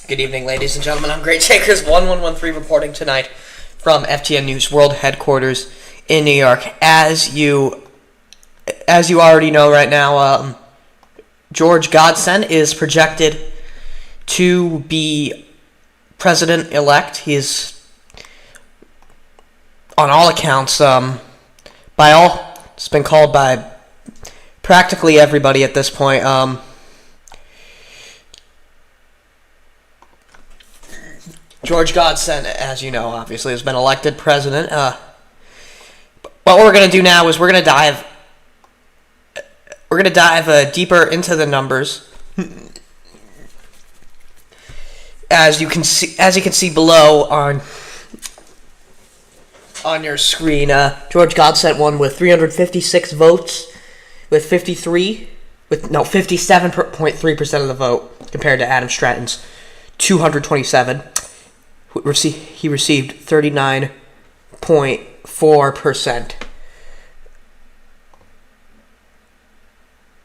Good evening, ladies and gentlemen. I'm Great Shakers 1113 reporting tonight from FTN News World Headquarters in New York. As you already know right now, GeorgeGodsent is projected to be president-elect. He's, on all accounts, it's been called by practically everybody at this point. GeorgeGodsent, as you know, obviously, has been elected president. What we're going to do now is we're going to dive deeper into the numbers. As you can see below on your screen, GeorgeGodsent won with 356 votes, with 57.3% of the vote, compared to Adam Stratton's 227. He received 39.4%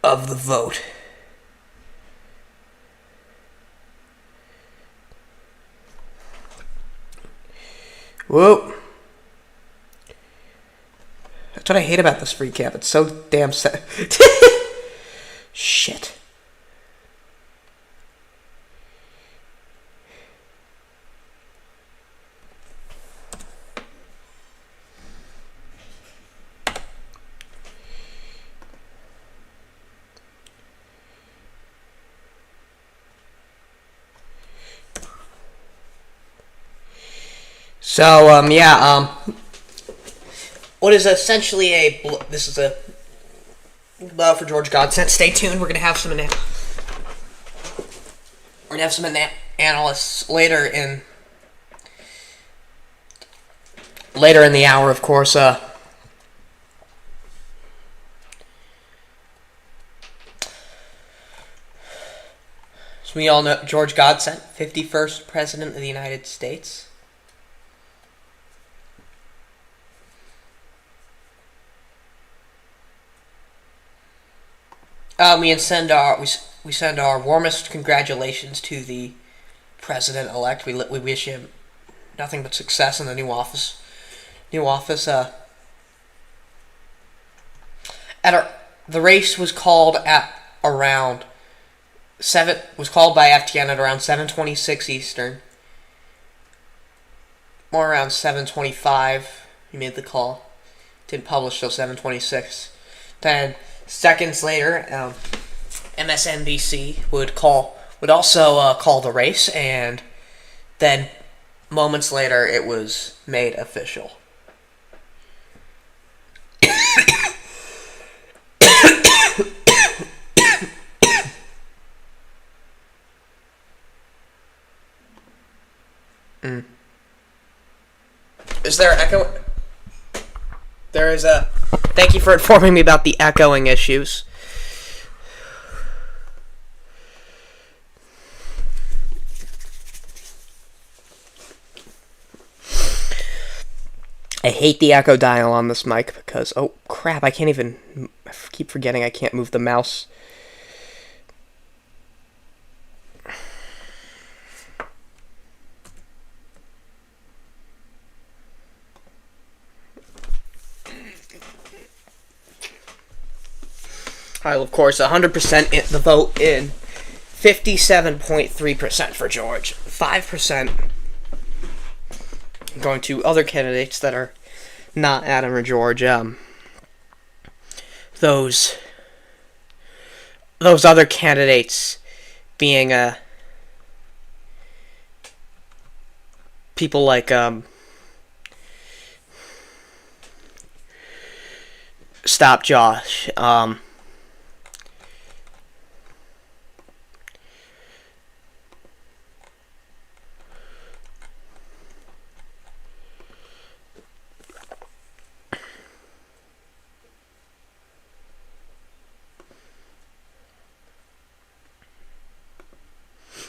of the vote. Whoa. That's what I hate about this free camp. It's so damn sad. Shit. So, what is essentially this is a blow for GeorgeGodsent. Stay tuned. We're gonna have some analysts later in the hour, of course. So we all know GeorgeGodsent, 51st President of the United States. We send our warmest congratulations to the president-elect. We wish him nothing but success in the new office. The race was called by FTN at around 7:26 Eastern. More around 7:25. He made the call. Didn't publish till 7:26. Then seconds later, MSNBC would also call the race, and then moments later, it was made official. Is there echo? There is a... Thank you for informing me about the echoing issues. I hate the echo dial on this mic because... Oh, crap, I keep forgetting I can't move the mouse. Of course, 100% the vote in, 57.3% for George, 5% going to other candidates that are not Adam or George. Those other candidates being people like Stop Josh.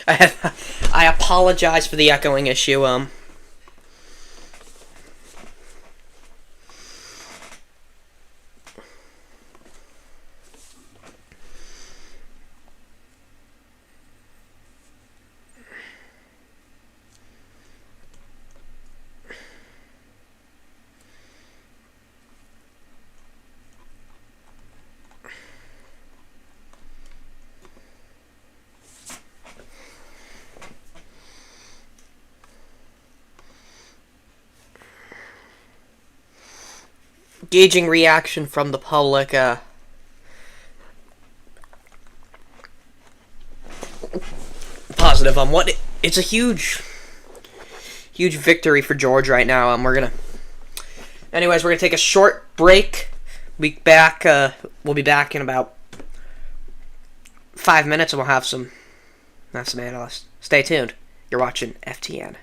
I apologize for the echoing issue. gauging reaction from the public. Positive on what it's a huge victory for George right now. Anyways, we're gonna take a short break. We'll be back in about 5 minutes, and we'll have some analysts. Stay tuned. You're watching FTN.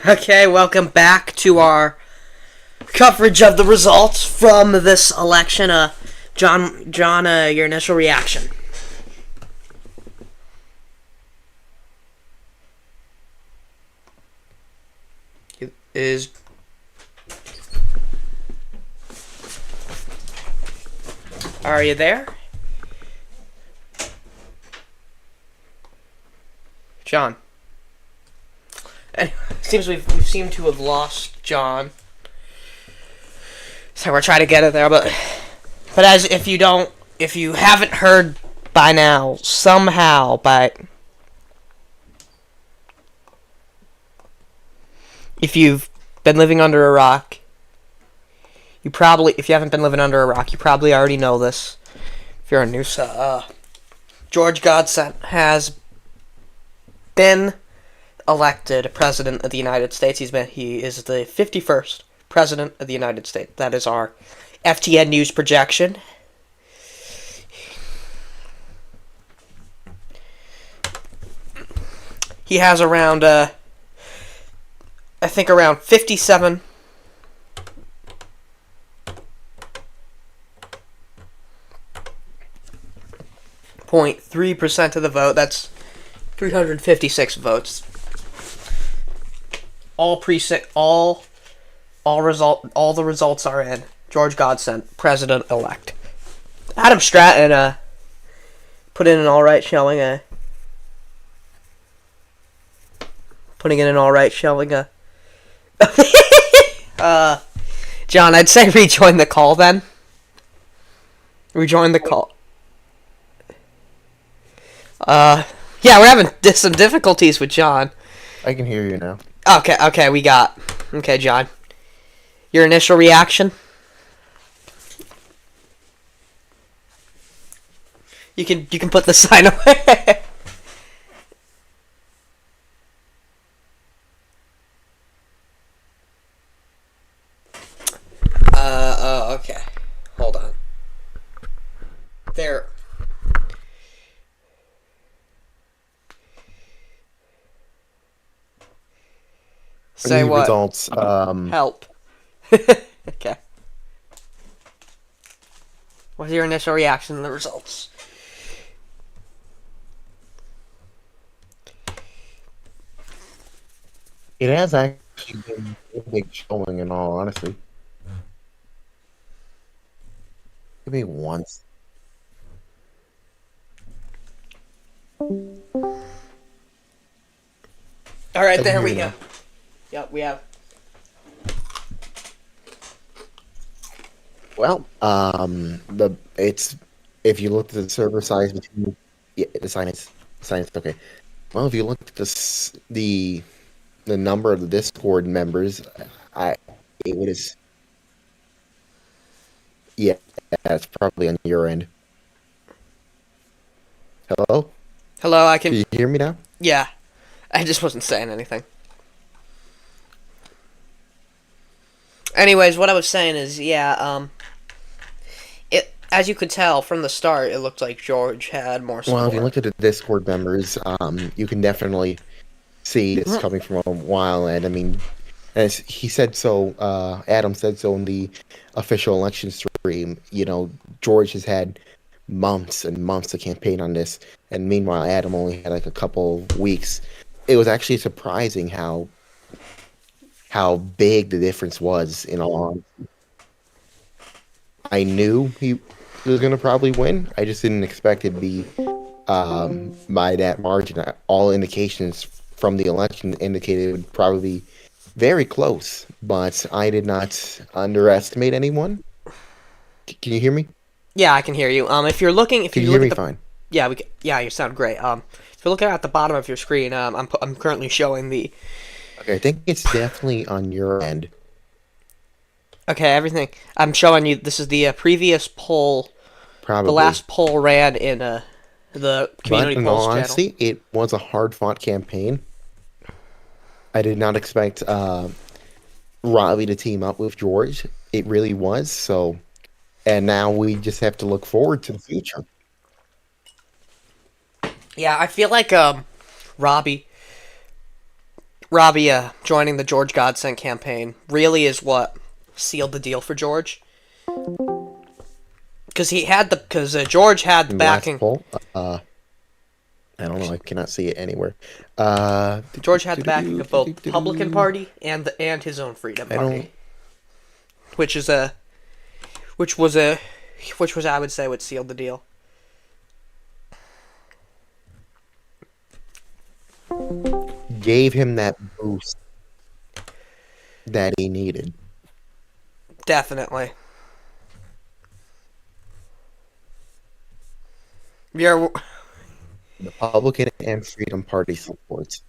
Okay, welcome back to our coverage of the results from this election. John, your initial reaction. Is Are you there? John. Anyway, seems we've seemed to have lost John. So we're trying to get it there, but as if you haven't heard by now, somehow, but if you've been living under a rock, if you haven't been living under a rock, you probably already know this. If you're a new, GeorgeGodsent has been elected President of the United States. He is the 51st President of the United States. That is our FTN news projection. He has around, I think around 57.3% of the vote. That's 356 votes. All the results are in. GeorgeGodsent, President-elect. Adam Stratton put in an alright showing. Putting in an alright showing. John, I'd say rejoin the call then. Rejoin the call. Yeah, we're having some difficulties with John. I can hear you now. Okay, John. Your initial reaction? You can put the sign away. Okay. Hold on. There. Say The what? results. Help. Okay. What's your initial reaction to the results? It has actually been a big showing, in all honesty. Maybe once. All right, there we go. Yep, we have. Well, it's if you look at the server size between the science okay. Well, if you look at the number of the Discord members, it would is yeah, that's probably on your end. Hello? Hello, I Can can. you hear me now? Yeah, I just wasn't saying anything. Anyways, what I was saying is, yeah, as you could tell from the start, it looked like George had more support. Well, if you look at the Discord members, you can definitely see this coming from a while. And I mean, as he said so, Adam said so in the official election stream. You know, George has had months and months to campaign on this, and meanwhile, Adam only had like a couple weeks. It was actually surprising how big the difference was in all honesty. I knew he was going to probably win. I just didn't expect it to be by that margin. All indications from the election indicated it would probably be very close, but I did not underestimate anyone. Can you hear me? Yeah, I can hear you. If you're looking, if Can you you look hear me at the, fine? yeah, yeah, you sound great. If you're looking at the bottom of your screen, I'm currently showing the. Okay, I think it's definitely on your end. Okay, everything. I'm showing you. This is the previous poll. Probably. The last poll ran in the community But in polls all channel. honesty, it was a hard-fought campaign. I did not expect Riley to team up with George. It really was. So, and now we just have to look forward to the future. Yeah, I feel like Robbie Robbie joining the George Godsent campaign really is what sealed the deal for George. Because George had the In the last backing. poll, I don't know. I cannot see it anywhere. George had the backing of both the Republican Party and his own Freedom Party, which was I would say what sealed the deal. Gave him that boost that he needed. Definitely. Yeah. Republican and Freedom Party supports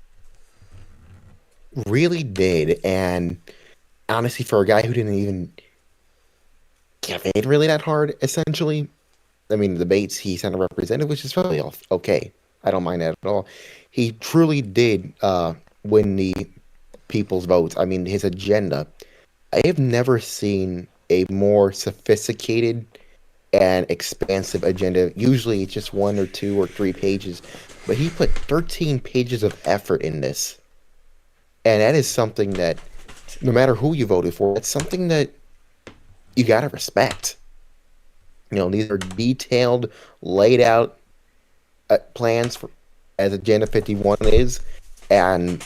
really did, and honestly, for a guy who didn't even campaign really that hard, essentially, I mean, the debates he sent a representative, which is probably okay. I don't mind that at all. He truly did win the people's votes. I mean, his agenda. I have never seen a more sophisticated and expansive agenda. Usually it's just 1 or 2 or 3 pages, but he put 13 pages of effort in this. And that is something that, no matter who you voted for, it's something that you gotta respect. You know, these are detailed, laid out plans for, as Agenda 51 is, and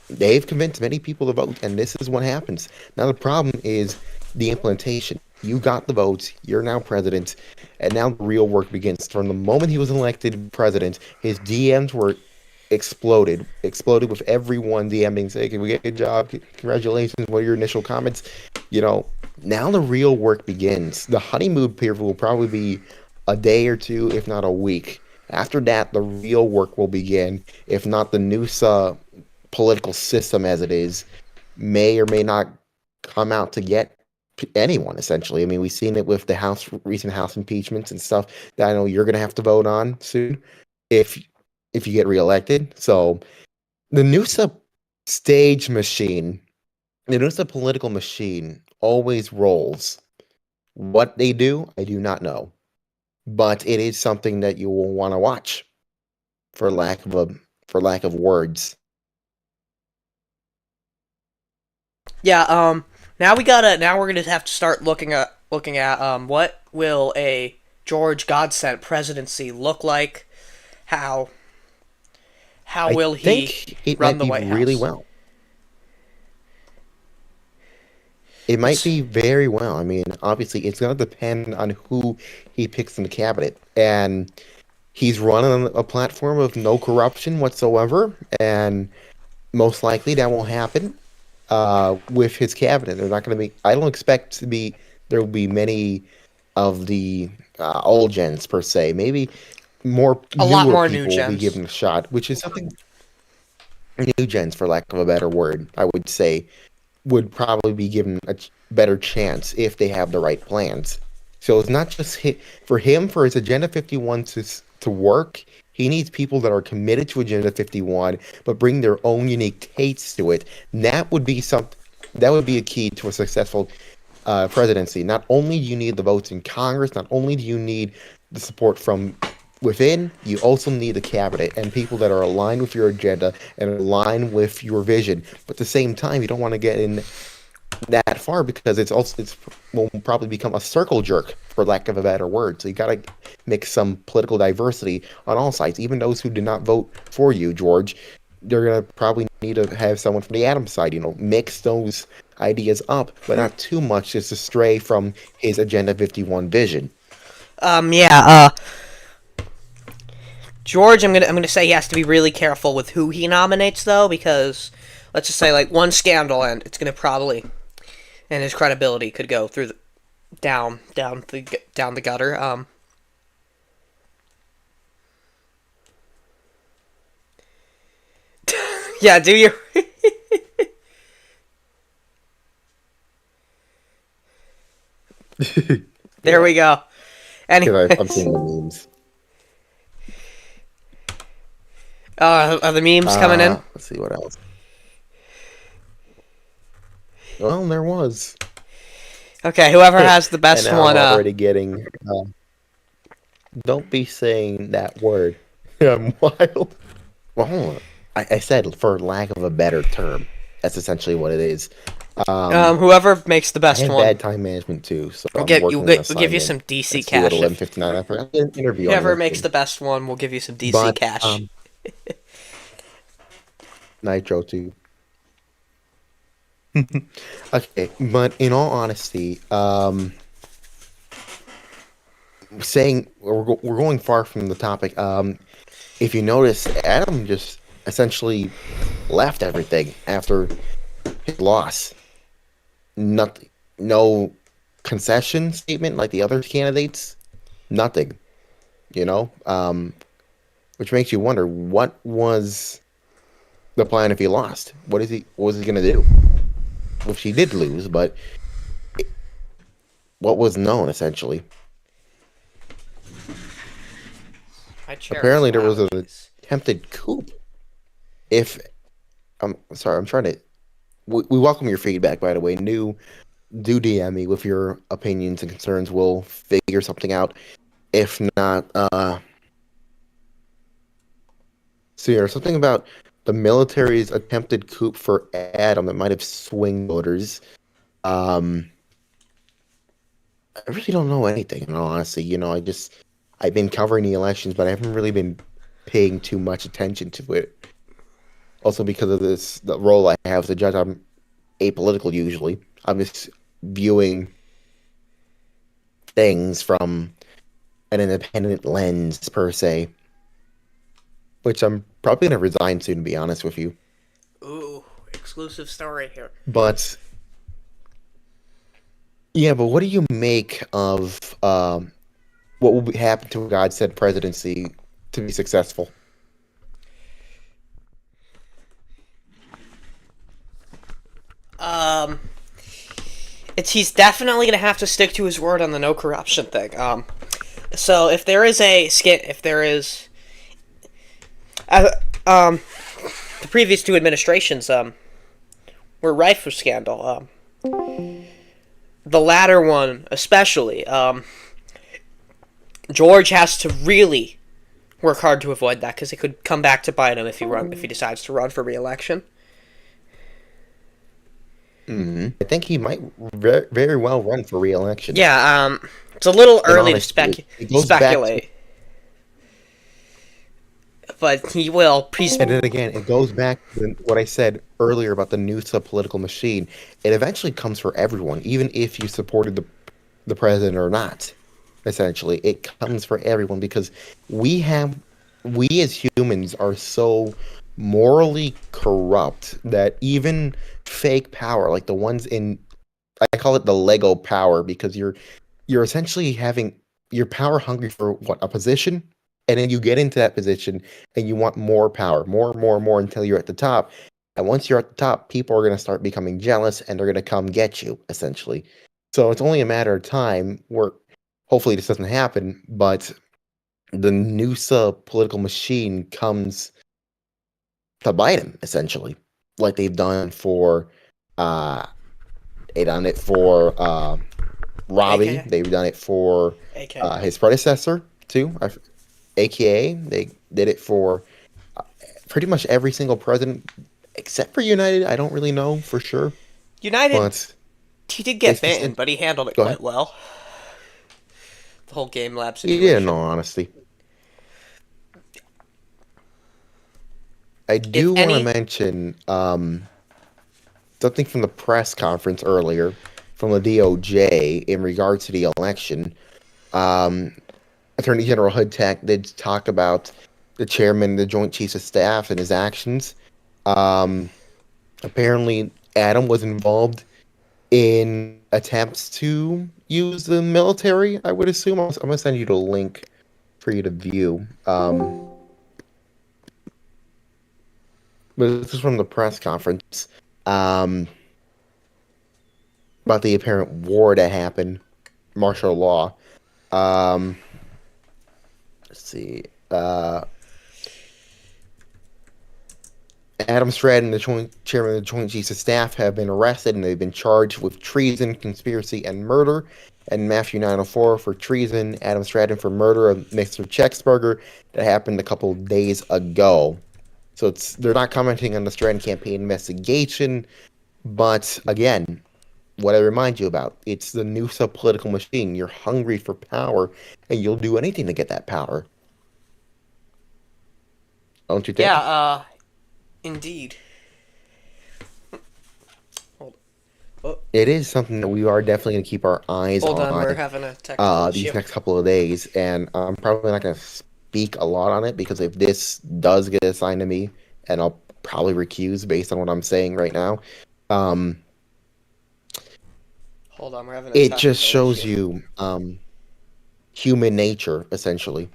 they've convinced many people to vote, and this is what happens. Now, the problem is the implementation. You got the votes, you're now president, and now the real work begins. From the moment he was elected president, his DMs were exploded with everyone DMing, saying, "Can we get a good job? Congratulations, what are your initial comments?" You know, now the real work begins. The honeymoon period will probably be a day or two, if not a week. After that, the real work will begin. If not, the new political system as it is may or may not come out to get anyone, essentially. I mean, we've seen it with the recent House impeachments and stuff that I know you're going to have to vote on soon if you get reelected. So the Noosa stage machine, the Noosa political machine always rolls. What they do, I do not know. But it is something that you will want to watch for lack of words. Yeah, now we're gonna have to start looking at what will a George Godsent presidency look like? How will he run the White House? Really well. It might be very well. I mean, obviously, it's going to depend on who he picks in the cabinet. And he's running a platform of no corruption whatsoever. And most likely that will happen with his cabinet. They're not going to be, I don't expect there will be many of the old gens, per se. Maybe a lot more new gens will be given a shot, which is something, new gens, for lack of a better word, I would say, would probably be given a better chance if they have the right plans. So it's not just for his Agenda 51 to work. He needs people that are committed to Agenda 51, but bring their own unique tastes to it. And that would be a key to a successful presidency. Not only do you need the votes in Congress, not only do you need the support from within, you also need the cabinet and people that are aligned with your agenda and aligned with your vision. But at the same time, you don't want to get in that far because it will probably become a circle jerk, for lack of a better word. So you got to mix some political diversity on all sides. Even those who did not vote for you, George, they're going to probably need to have someone from the Adams side, mix those ideas up, but not too much just to stray from his Agenda 51 vision. George, I'm gonna say he has to be really careful with who he nominates, though, because let's just say like one scandal and it's gonna probably, and his credibility could go through down the gutter. Yeah, do you? There we go. Anyway, I'm seeing the memes. Are the memes coming in? Let's see what else. Well, there was. Okay, whoever has the best one. I'm already getting. Don't be saying that word. I'm wild. Well, hold on. I said, for lack of a better term, that's essentially what it is. Whoever makes the I best have one, bad time management too, so we'll I'm get working an we'll give you assignment some DC that's due at cash. If 11:59. I forgot an interview on whoever makes LinkedIn. the best one, we'll give you some DC But cash. Nitro too. Okay, but in all honesty, saying we're going far from the topic. If you notice, Adam just essentially left everything after his loss. Nothing, no concession statement like the other candidates. Nothing, you know. Which makes you wonder what was the plan if he lost. What was he gonna do? Well, she did lose, but what was known essentially? My chair is Apparently, there was loud. an Jeez. attempted coup. If I'm sorry, I'm trying to. We welcome your feedback, by the way. Do DM me with your opinions and concerns. We'll figure something out. If not, so there's something about the military's attempted coup for Adam that might have swing voters. Um, I really don't know anything, in all honesty. I've been covering the elections, but I haven't really been paying too much attention to it. Also, because of the role I have as a judge, I'm apolitical usually. I'm just viewing things from an independent lens, per se, which I'm probably going to resign soon, to be honest with you. Ooh, exclusive story here. But yeah, but what do you make of what will happen to a God-sent presidency to be successful? Um, he's definitely gonna have to stick to his word on the no corruption thing. So if there is uh, um, the previous two administrations were rife with scandal. The latter one especially. George has to really work hard to avoid that because it could come back to bite him if he decides to run for re-election. I think he might very well run for re-election. Yeah, it's a little In early to honesty, it goes back to, speculate, but he will. and then again, it goes back to what I said earlier about the new political machine. It eventually comes for everyone, even if you supported the president or not. Essentially, it comes for everyone because we as humans are so morally corrupt that even fake power, like the ones in, I call it the Lego power, because you're essentially having, you're power hungry for what, a position, and then you get into that position and you want more power, more until you're at the top. And once you're at the top, people are going to start becoming jealous and they're going to come get you, essentially. So it's only a matter of time where hopefully this doesn't happen, but the Noosa political machine comes to bite him, essentially, like uh they've done it for Robbie. AKA. They've done it for AKA. his predecessor too, AKA. They did it for pretty much every single president except for United. I don't really know for sure, United, but he did they get banned, but he handled it go quite ahead. well. The whole game lab He did, in situation. all honesty. I If do want to any, mention something from the press conference earlier from the DOJ in regards to the election. Um, Attorney General Hoodtack did talk about the chairman of the Joint Chiefs of Staff and his actions. Um, Apparently, Adam was involved in attempts to use the military, I would assume. I'm going to send you the link for you to view. But this is from the press conference about the apparent war that happened, martial law. Let's see. Adam Stratton, the chairman of the Joint Chiefs of Staff, have been arrested and they've been charged with treason, conspiracy, and murder. And Matthew 904 for treason, Adam Stratton for murder of Mr. Chexberger that happened a couple days ago. So they're not commenting on the Strand campaign investigation, but again, what I remind you about, it's the new political machine. You're hungry for power, and you'll do anything to get that power. Don't you think? Yeah, indeed. Hold, oh, It is something that we are definitely going to keep our eyes hold on, on we're having a technical issue. these next couple of days, and I'm probably not going to speak a lot on it because if this does get assigned to me, and I'll probably recuse based on what I'm saying right now, Hold on, we're having a it technical just shows issue. you human nature, essentially.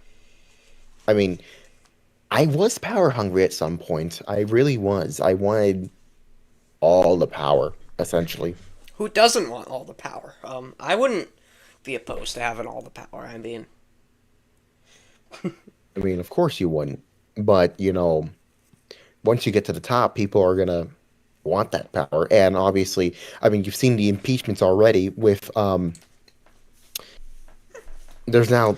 I mean, I was power hungry at some point. I really was. I wanted all the power, essentially. Who doesn't want all the power? I wouldn't be opposed to having all the power. I mean, of course you wouldn't. But, once you get to the top, people are gonna want that power. And obviously, I mean, you've seen the impeachments already with there's now,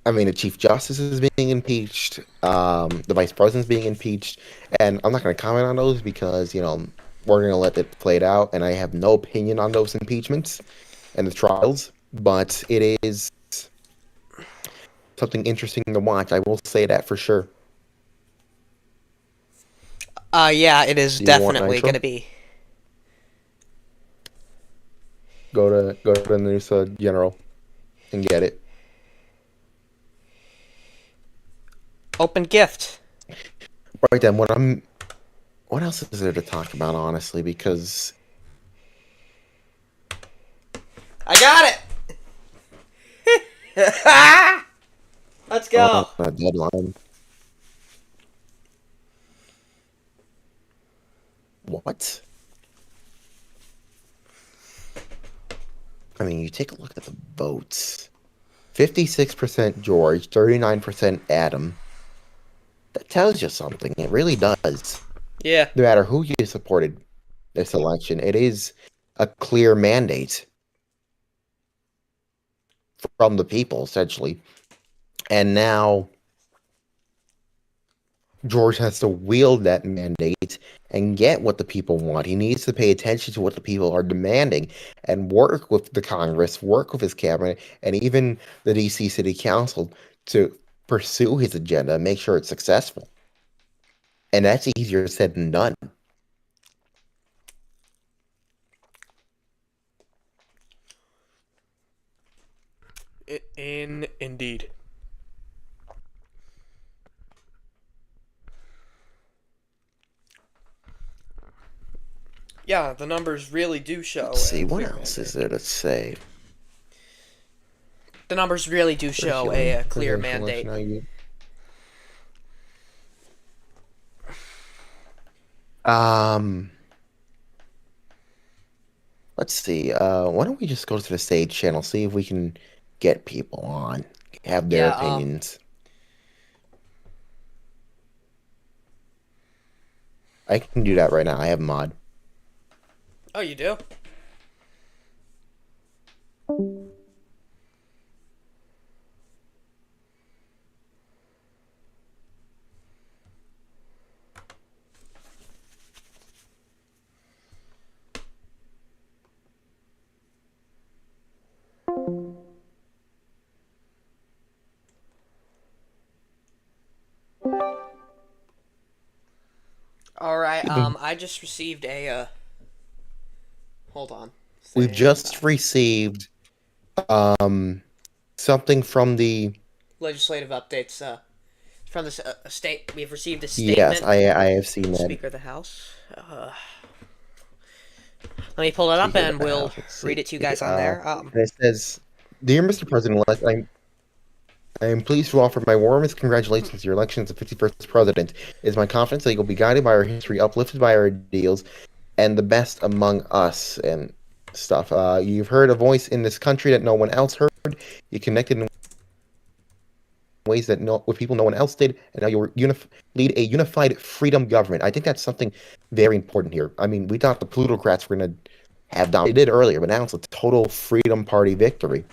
I mean, the Chief Justice is being impeached, the Vice President's being impeached, and I'm not gonna comment on those because, we're gonna let it play it out, and I have no opinion on those impeachments and the trials, but it is something interesting to watch. I will say that for sure. Yeah, it is Do you want definitely nitro? going to be. Go to the news general and get it. Open gift. Right then, what else is there to talk about, honestly? Because I got it! Let's go! a deadline. What? I mean, you take a look at the votes. 56% George, 39% Adam. That tells you something. It really does. Yeah. No matter who you supported this election, it is a clear mandate from the people, essentially. And now George has to wield that mandate and get what the people want. He needs to pay attention to what the people are demanding and work with the Congress, work with his cabinet, and even the DC City Council to pursue his agenda and make sure it's successful. And that's easier said than done. Indeed. Yeah, the numbers really do show. Let's see, what else is there to say? The numbers really do show a clear mandate. Let's see. Why don't we just go to the stage channel, see if we can get people on, have their opinions. I can do that right now. I have mod. Oh, you do? All right. I just received a. Hold on. We've just received something from the legislative updates. From the state, we've received a statement. Yes, I have seen that. Speaker of the House. Let me pull it up and we'll read it to you guys on there. It says, "Dear Mr. President-elect, I am pleased to offer my warmest congratulations to your election as the 51st president. It is my confidence that you will be guided by our history, uplifted by our ideals, and the best among us," and stuff. You've heard a voice in this country that no one else heard. You connected in ways that with people no one else did, and now you'll lead a unified freedom government. I think that's something very important here. I mean, we thought the plutocrats were going to have dominated. They did earlier, but now it's a total Freedom Party victory.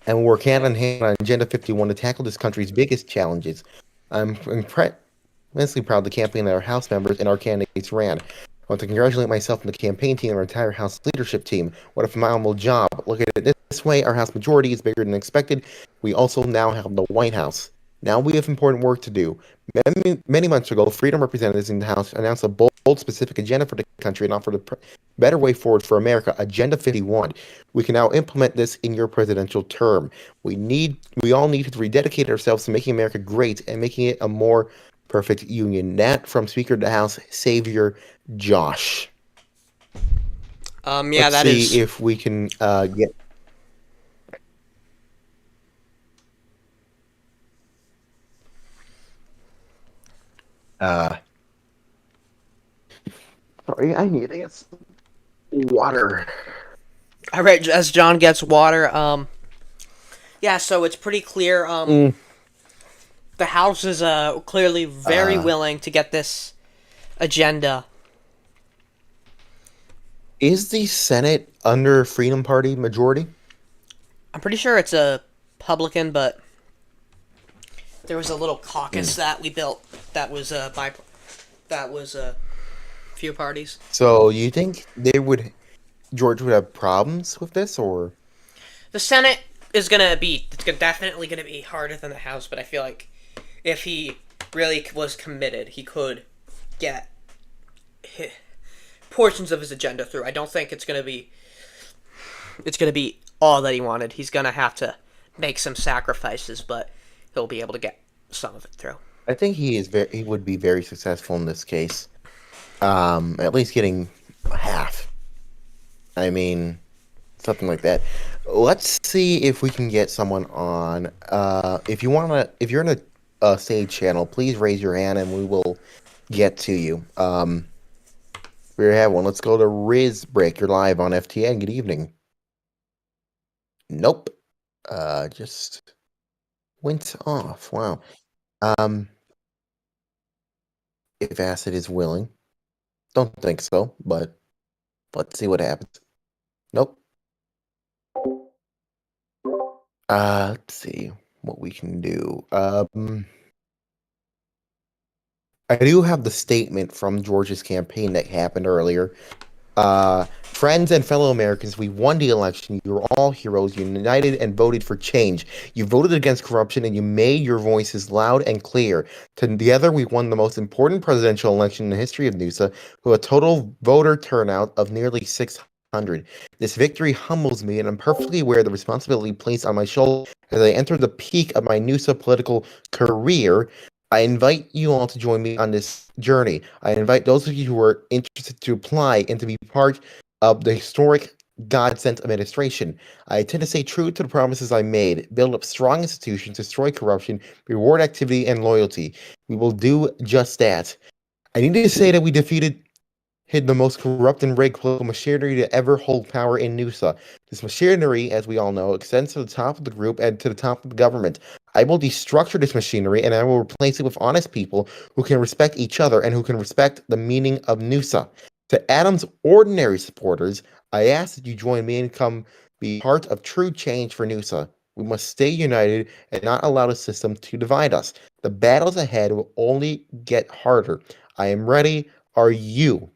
And we'll work hand in hand on Agenda 51 to tackle this country's biggest challenges. I'm immensely proud of the campaign that our House members and our candidates ran. I want to congratulate myself and the campaign team and our entire House leadership team. What a phenomenal job. Look at it this way, our House majority is bigger than expected. We also now have the White House. Now we have important work to do. Many months ago, Freedom representatives in the House announced a bold, specific agenda for the country and offered a better way forward for America, Agenda 51. We can now implement this in your presidential term. We all need to rededicate ourselves to making America great and making it a more perfect union. That from Speaker of the House, Savior Josh. Yeah, Let's that see is. if we can get. Sorry, I need to get some water. All right, as John gets water. Yeah, so it's pretty clear. The House is clearly very willing to get this agenda. Is the Senate under Freedom Party majority? I'm pretty sure it's a Republican, but there was a little caucus that we built that was a few parties. So you think George would have problems with this, or? The Senate is definitely gonna be harder than the House, but I feel like if he really was committed, he could get portions of his agenda through. I don't think it's gonna be all that he wanted. He's gonna have to make some sacrifices, but he'll be able to get some of it through. I think he would be very successful in this case. At least getting half. I mean, something like that. Let's see if we can get someone on. If you're in a stage channel, please raise your hand and we will get to you. We have one. Let's go to Riz Break. You're live on FTN. Good evening. Nope. Just went off. Wow. If Acid is willing. Don't think so, but let's see what happens. Nope. Let's see what we can do. I do have the statement from George's campaign that happened earlier. Friends and fellow Americans, we won the election. You're all heroes. You united and voted for change. You voted against corruption and you made your voices loud and clear. Together, we won the most important presidential election in the history of NUSA, with a total voter turnout of nearly 600. This victory humbles me, and I'm perfectly aware of the responsibility placed on my shoulders as I enter the peak of my NUSA political career. I invite you all to join me on this journey. I invite those of you who are interested to apply and to be part of the historic GeorgeGodsent administration. I intend to stay true to the promises I made, build up strong institutions, destroy corruption, reward activity and loyalty. We will do just that. I need to say that we hid the most corrupt and rigged political machinery to ever hold power in NUSA. This machinery, as we all know, extends to the top of the group and to the top of the government. I will destructure this machinery and I will replace it with honest people who can respect each other and who can respect the meaning of NUSA. To Adam's ordinary supporters, I ask that you join me and come be part of true change for NUSA. We must stay united and not allow the system to divide us. The battles ahead will only get harder. I am ready. Are you?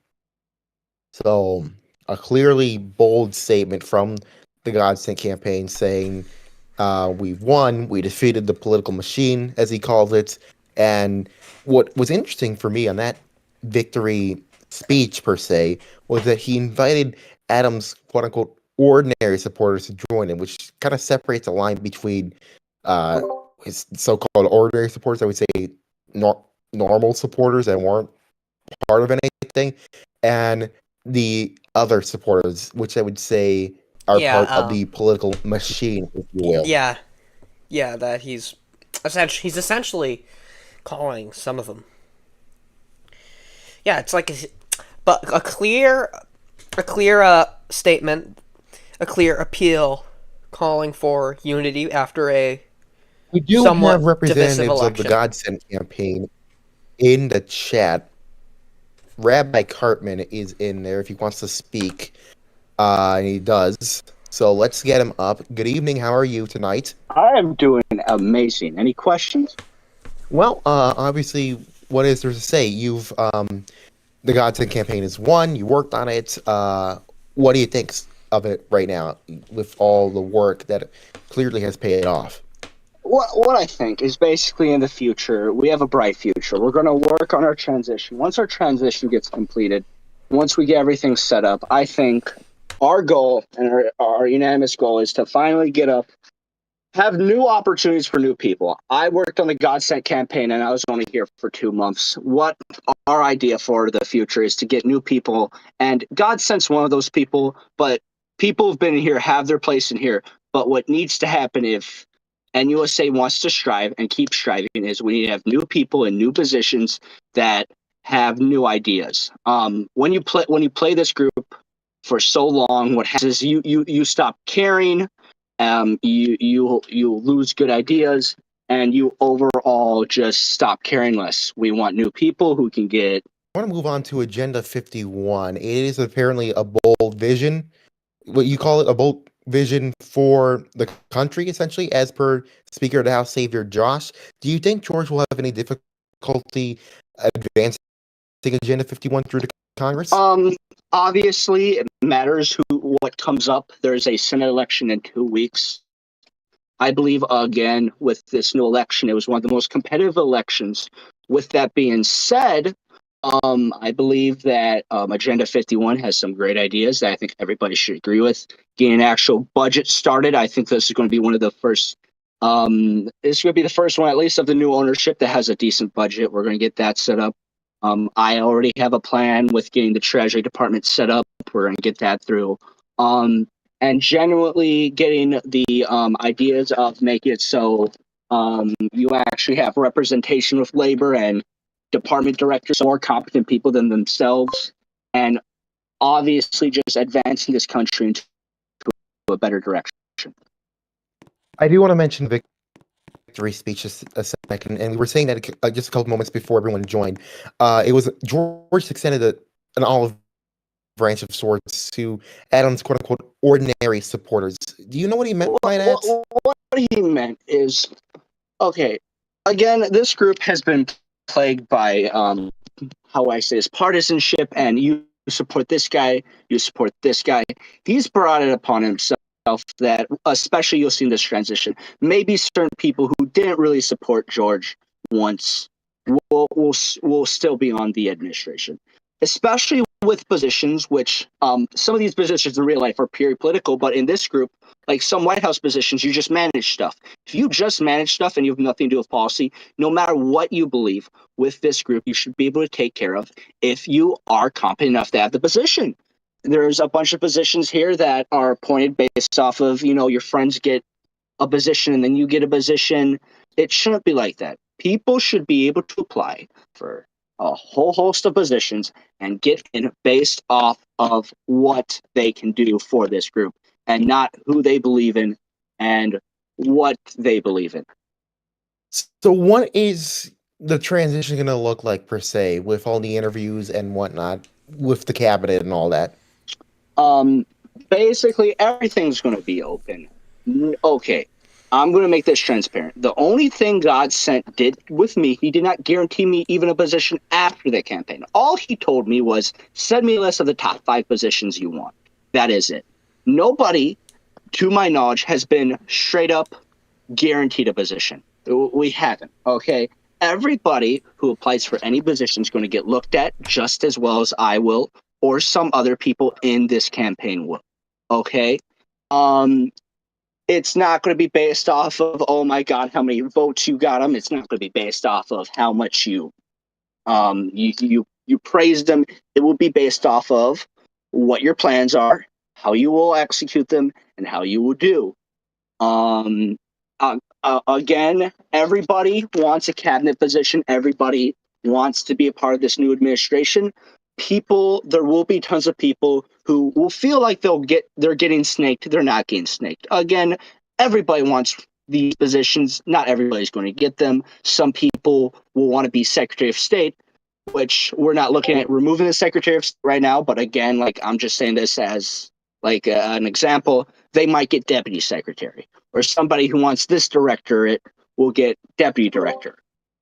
So, a clearly bold statement from the GeorgeGodsent campaign saying, we won, we defeated the political machine, as he calls it. And what was interesting for me on that victory speech, per se, was that he invited Adams' quote-unquote ordinary supporters to join him, which kind of separates the line between his so-called ordinary supporters, I would say normal supporters that weren't part of anything, and the other supporters, which I would say are part of the political machine, if you will. Yeah, that he's essentially calling some of them. Yeah, it's like but a clear statement, a clear appeal, calling for unity after a we do have representatives of the GeorgeGodsent campaign in the chat. Rabbi Cartman is in there if he wants to speak. And he does. So let's get him up. Good evening. How are you tonight? I am doing amazing. Any questions? Well, obviously, what is there to say? You've the Godsend campaign is won. You worked on it. What do you think of it right now, with all the work that clearly has paid off? What I think is basically in the future, we have a bright future. We're going to work on our transition. Once our transition gets completed, once we get everything set up, I think our goal and our unanimous goal is to finally get up, have new opportunities for new people. I worked on the Godsent campaign and I was only here for 2 months. What our idea for the future is to get new people, and Godsent's one of those people, but people who've been here have their place in here. But what needs to happen if NUSA wants to strive and keep striving is we need to have new people in new positions that have new ideas. When you play this group for so long, what happens is you stop caring, you lose good ideas, and you overall just stop caring less. We want new people who can get. I want to move on to Agenda 51. It is apparently a bold vision. What you call it, a bold vision for the country, essentially, as per Speaker of the House, Savior Josh. Do you think George will have any difficulty advancing Agenda 51 through the Congress? Obviously, it matters what comes up. There's a Senate election in 2 weeks. I believe, again, with this new election, it was one of the most competitive elections. With that being said, I believe that Agenda 51 has some great ideas that I think everybody should agree with. Getting an actual budget started, I think this is going to be one of the first. This is going to be the first one, at least, of the new ownership that has a decent budget. We're going to get that set up. I already have a plan with getting the Treasury Department set up. We're going to get that through. And genuinely getting the ideas of making it so you actually have representation with labor and department directors, more competent people than themselves, and obviously just advancing this country into a better direction. I do want to mention victory speech just a second, and we were saying that just a couple moments before everyone joined. It was George extended an olive branch of sorts to Adams' quote unquote ordinary supporters. Do you know what he meant by that? What he meant is, okay, again, this group has been plagued by how I say this, partisanship, and you support this guy, you support this guy. He's brought it upon himself that, especially you'll see in this transition, maybe certain people who didn't really support George once will still be on the administration, especially with positions which some of these positions in real life are purely political, but in this group, like some White House positions, you just manage stuff. If you just manage stuff and you have nothing to do with policy, no matter what you believe with this group, you should be able to take care of if you are competent enough to have the position. There's a bunch of positions here that are appointed based off of, your friends get a position and then you get a position. It shouldn't be like that. People should be able to apply for a whole host of positions and get in based off of what they can do for this group and not who they believe in and what they believe in. So what is the transition going to look like, per se, with all the interviews and whatnot, with the cabinet and all that? Basically, everything's going to be open. Okay, I'm going to make this transparent. The only thing Godsent did with me, he did not guarantee me even a position after the campaign. All he told me was, send me a list of the top 5 positions you want. That is it. Nobody, to my knowledge, has been straight up guaranteed a position. We haven't, okay? Everybody who applies for any position is going to get looked at just as well as I will or some other people in this campaign will, okay? It's not going to be based off of, oh my God, how many votes you got them. It's not going to be based off of how much you praised them. It will be based off of what your plans are, how you will execute them, and how you will do. Again, everybody wants a cabinet position. Everybody wants to be a part of this new administration. There will be tons of people who will feel like they're getting snaked. They're not getting snaked. Again, everybody wants these positions. Not everybody's going to get them. Some people will want to be Secretary of State, which we're not looking at removing the Secretary of State right now. But again, like I'm just saying this as like an example, they might get Deputy Secretary, or somebody who wants this directorate will get Deputy Director.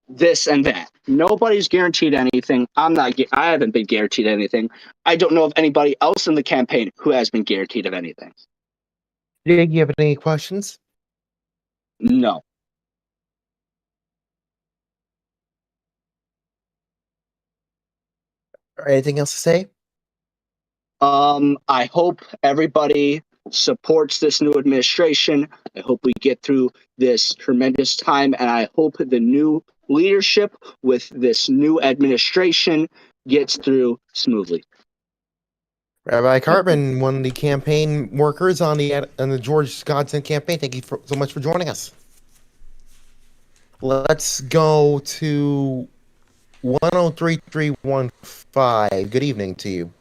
this and that. Nobody's guaranteed anything. I haven't been guaranteed anything. I don't know of anybody else in the campaign who has been guaranteed of anything. Jake, you have any questions? No. Or anything else to say? I hope everybody supports this new administration. I hope we get through this tremendous time, and I hope the new leadership with this new administration gets through smoothly. Rabbi Cartman, one of the campaign workers on the GeorgeGodsent campaign. Thank you so much for joining us. Let's go to 103315. Good evening to you.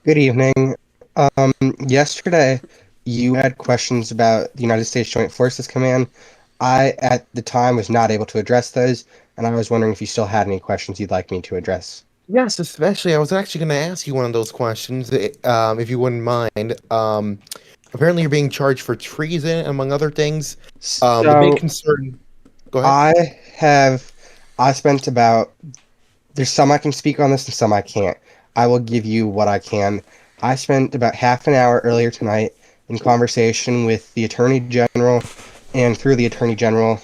Good evening. Yesterday, you had questions about the United States Joint Forces Command. I, at the time, was not able to address those, and I was wondering if you still had any questions you'd like me to address. Yes, especially. I was actually going to ask you one of those questions, if you wouldn't mind. Apparently, you're being charged for treason, among other things. The big concern. Go ahead. I spent about. There's some I can speak on this and some I can't. I will give you what I can. I spent about half an hour earlier tonight in conversation with the Attorney General, and through the Attorney General,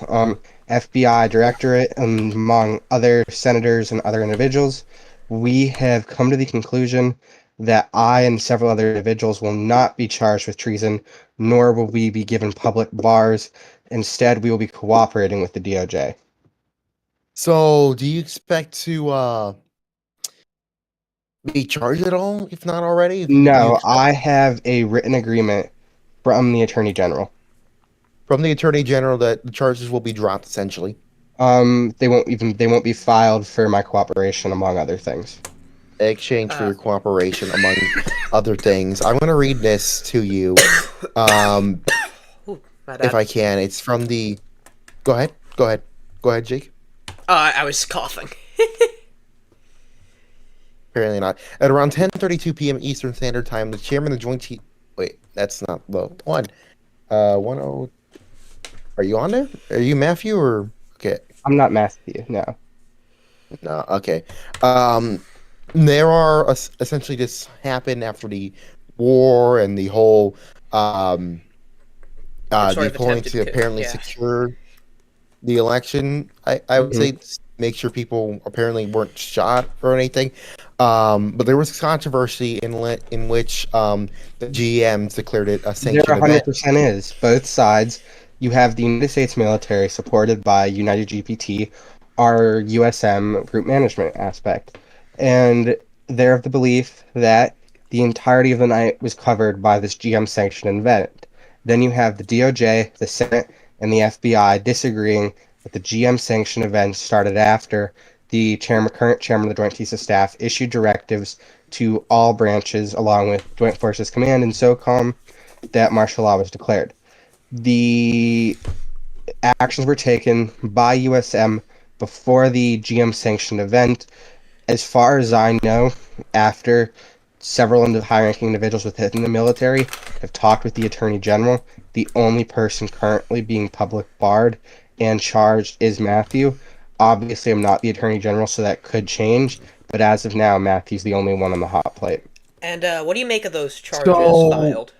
FBI Directorate, among other senators and other individuals. We have come to the conclusion that I and several other individuals will not be charged with treason, nor will we be given public bars. Instead, we will be cooperating with the DOJ. So, do you expect to be charged at all, if not already? No, I have a written agreement from the Attorney General. From the Attorney General that the charges will be dropped, essentially. They won't be filed for my cooperation, among other things. Exchange for your cooperation, among other things. I'm going to read this to you, if I can. It's from the... Go ahead, Jake. I was coughing. Apparently not. At around 10:32 p.m. Eastern Standard Time, the chairman of the Joint Wait, that's not the one. 10... Are you on there? Are you Matthew or... Okay. I'm not Matthew, no. No, okay. There are... essentially, this happened after the war and the whole... deploying to apparently secure the election. I would say make sure people apparently weren't shot or anything. But there was controversy in which the GMs declared it a sanctioned There event. 100% is. Both sides. You have the United States military supported by United GPT, our USM group management aspect. And they're of the belief that the entirety of the night was covered by this GM sanctioned event. Then you have the DOJ, the Senate, and the FBI disagreeing that the GM sanctioned event started after the current chairman of the Joint Chiefs of Staff issued directives to all branches, along with Joint Forces Command and SOCOM, that martial law was declared. The actions were taken by USM before the GM sanctioned event. As far as I know, after several high-ranking individuals within the military have talked with the Attorney General, the only person currently being public barred and charged is Matthew. Obviously, I'm not the Attorney General, so that could change, but as of now, Matthew's the only one on the hot plate. And what do you make of those charges filed?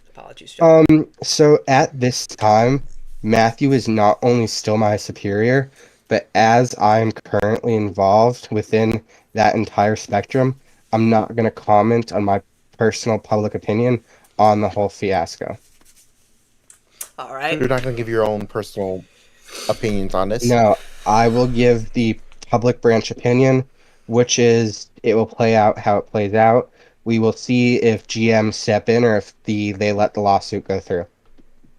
Apologies, John. So at this time, Matthew is not only still my superior, but as I'm currently involved within that entire spectrum, I'm not going to comment on my personal public opinion on the whole fiasco. All right. You're not going to give your own personal opinions on this? No, I will give the public branch opinion, which is it will play out how it plays out. We will see if GM step in or if they let the lawsuit go through.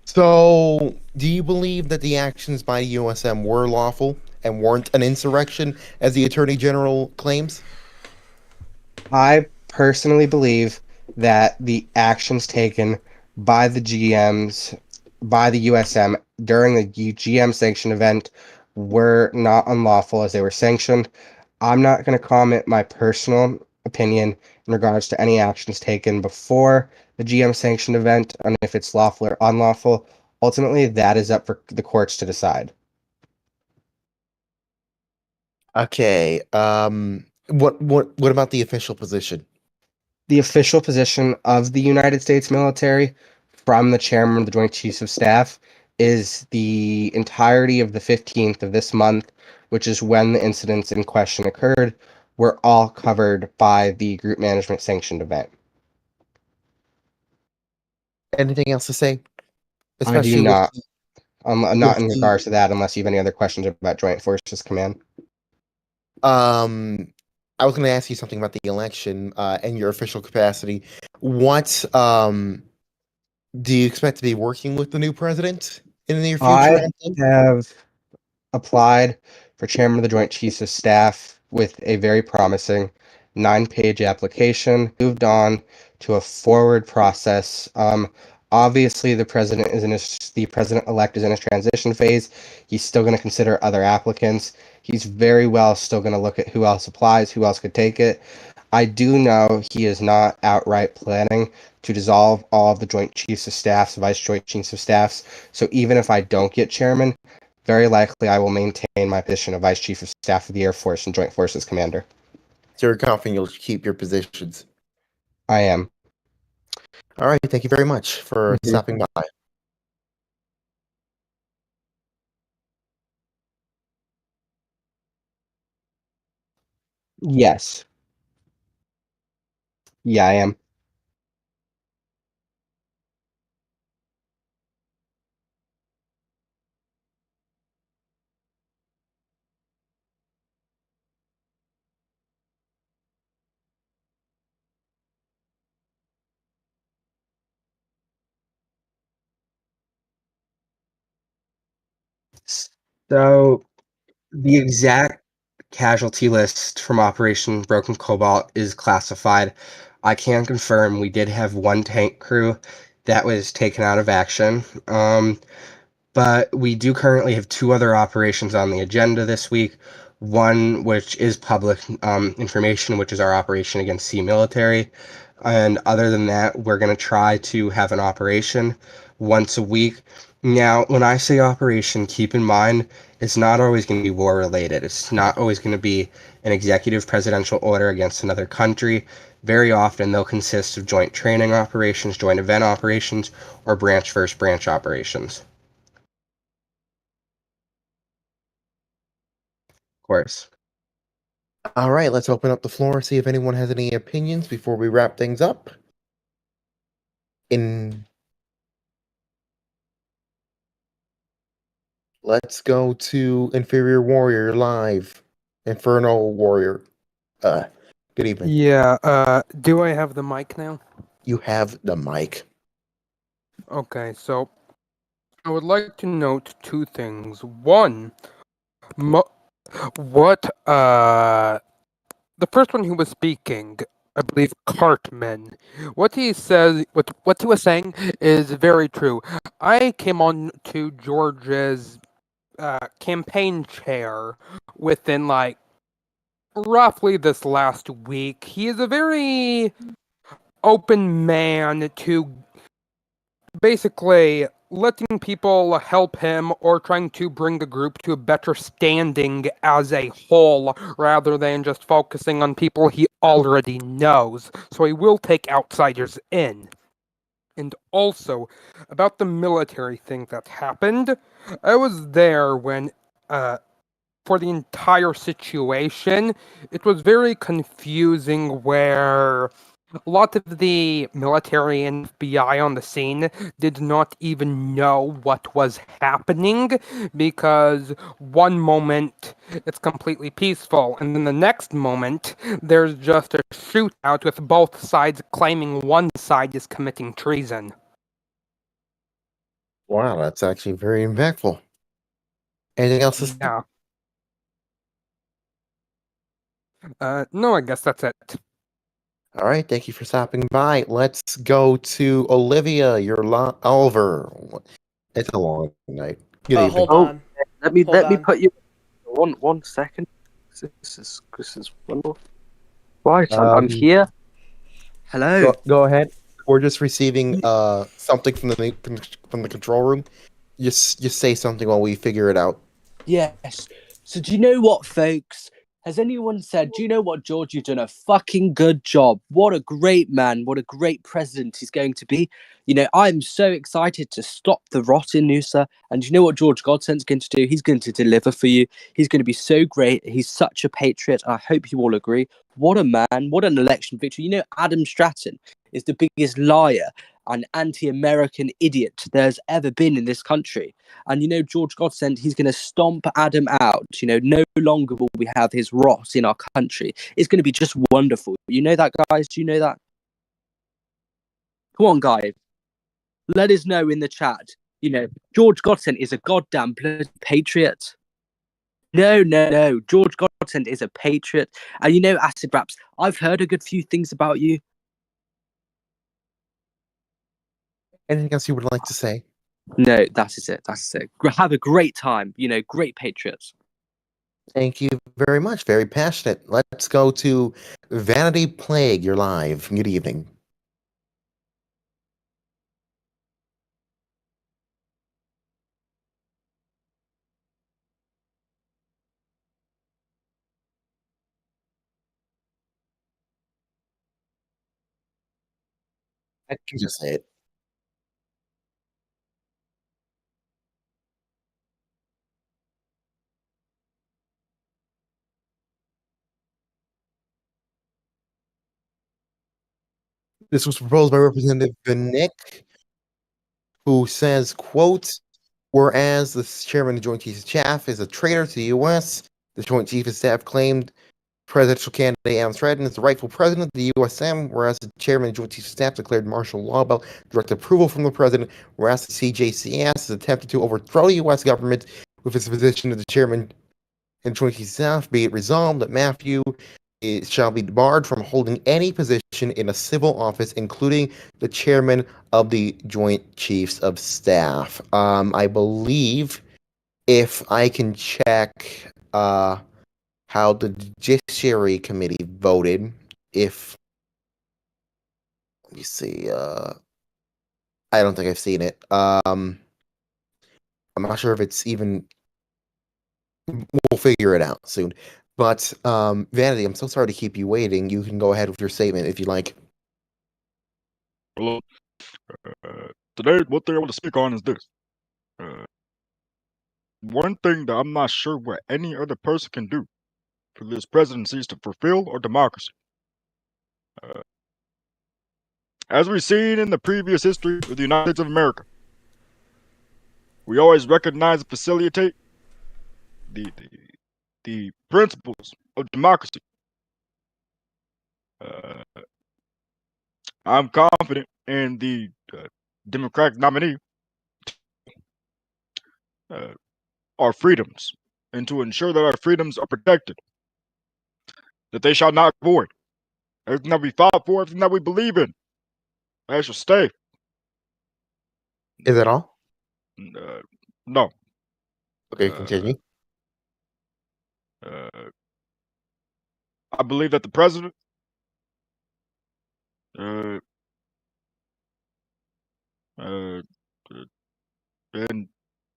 So, do you believe that the actions by USM were lawful and weren't an insurrection, as the Attorney General claims? I personally believe that the actions taken by the GMs, by the USM during the GM sanction event were not unlawful as they were sanctioned. I'm not going to comment my personal opinion in regards to any actions taken before the GM sanctioned event and if it's lawful or unlawful. Ultimately, that is up for the courts to decide. Okay. What about the official position? The official position of the United States military from the chairman of the Joint Chiefs of Staff is the entirety of the 15th of this month, which is when the incidents in question occurred, were all covered by the group management sanctioned event. Anything else to say? I do Especially not. Not with in the regards to that, unless you have any other questions about Joint Forces Command. I was going to ask you something about the election and your official capacity. What do you expect to be working with the new president in the near future? I have applied for chairman of the Joint Chiefs of Staff with a very promising 9-page application. Moved on to a forward process. Obviously, the president elect is in his transition phase. He's still going to consider other applicants. He's very well still going to look at who else applies, who else could take it. I do know he is not outright planning to dissolve all of the Joint Chiefs of Staffs, Vice Joint Chiefs of Staffs. So even if I don't get chairman, very likely I will maintain my position of Vice Chief of Staff of the Air Force and Joint Forces Commander. So you're confident you'll keep your positions. I am. All right. Thank you very much for Mhm. stopping by. Yes. Yeah, I am. So the exact casualty list from Operation Broken Cobalt is classified. I can confirm we did have one tank crew that was taken out of action. But we do currently have two other operations on the agenda this week. One, which is public information, which is our operation against sea military. And other than that, we're going to try to have an operation once a week. Now, when I say operation, keep in mind it's not always going to be war related. It's not always going to be an executive presidential order against another country. Very often, they'll consist of joint training operations, joint event operations, or branch versus branch operations. Course. All right. Let's open up the floor, see if anyone has any opinions before we wrap things up. Let's go to Inferior Warrior live. Infernal Warrior. Good evening. Yeah, do I have the mic now? You have the mic. Okay, so I would like to note two things. One, the first one who was speaking, I believe Cartman, what he says, what he was saying is very true. I came on to George's campaign chair within like roughly this last week. He is a very open man to basically letting people help him or trying to bring the group to a better standing as a whole rather than just focusing on people he already knows. So he will take outsiders in. And also, about the military thing that happened, I was there when, for the entire situation, it was very confusing where a lot of the military and FBI on the scene did not even know what was happening because one moment it's completely peaceful and then the next moment there's just a shootout with both sides claiming one side is committing treason. Wow, that's actually very impactful. Anything else to say? Yeah. No, I guess that's it. All right, thank you for stopping by. Let's go to Olivia. Oliver. It's a long night. Good evening. Hold Oh, on. let me Hold on. put you one second. This is wonderful. Right, I'm here. Hello. Go ahead. We're just receiving something from the control room. Just say something while we figure it out. Yes. So do you know what, folks? Has anyone said, do you know what, George? You've done a fucking good job. What a great man. What a great president he's going to be. You know, I'm so excited to stop the rot in Noosa. And you know what George Godsent's going to do? He's going to deliver for you. He's going to be so great. He's such a patriot. I hope you all agree. What a man. What an election victory. You know, Adam Stratton is the biggest liar and anti-American idiot there's ever been in this country. And you know, George Godsent, he's going to stomp Adam out. You know, no longer will we have his rot in our country. It's going to be just wonderful. You know that, guys? Do you know that? Come on, guys. Let us know in the chat. You know, George Godsent is a goddamn bloody patriot. No. George Godsent is a patriot. And you know, Acid Raps, I've heard a good few things about you. Anything else you would like to say? No, that is it. That's it. Have a great time. You know, great patriots. Thank you very much. Very passionate. Let's go to Vanity Plague. You're live. Good evening. I can just say it. This was proposed by Representative Nick, who says, quote, whereas the chairman of the Joint Chiefs of Staff is a traitor to the U.S., the Joint Chiefs of Staff claimed presidential candidate Adam Stratton is the rightful president of the USM, whereas the chairman of the Joint Chiefs of Staff declared martial law about direct approval from the president, whereas the CJCS has attempted to overthrow the U.S. government with its position of the chairman and Joint Chiefs of Staff, be it resolved that Matthew shall be barred from holding any position in a civil office, including the chairman of the Joint Chiefs of Staff. I believe, if I can check how the Judiciary Committee voted, let me see, I don't think I've seen it. I'm not sure if it's even, we'll figure it out soon. But, Vanity, I'm so sorry to keep you waiting. You can go ahead with your statement if you like. Hello. Today, what thing I want to speak on is this. One thing that I'm not sure what any other person can do for this presidency is to fulfill our democracy. As we've seen in the previous history of the United States of America, we always recognize and facilitate the principles of democracy. I'm confident in the Democratic nominee, our freedoms, and to ensure that our freedoms are protected, that they shall not void. Everything that we fought for, everything that we believe in, that shall stay. Is that all? No. Okay, continue. I believe that the president and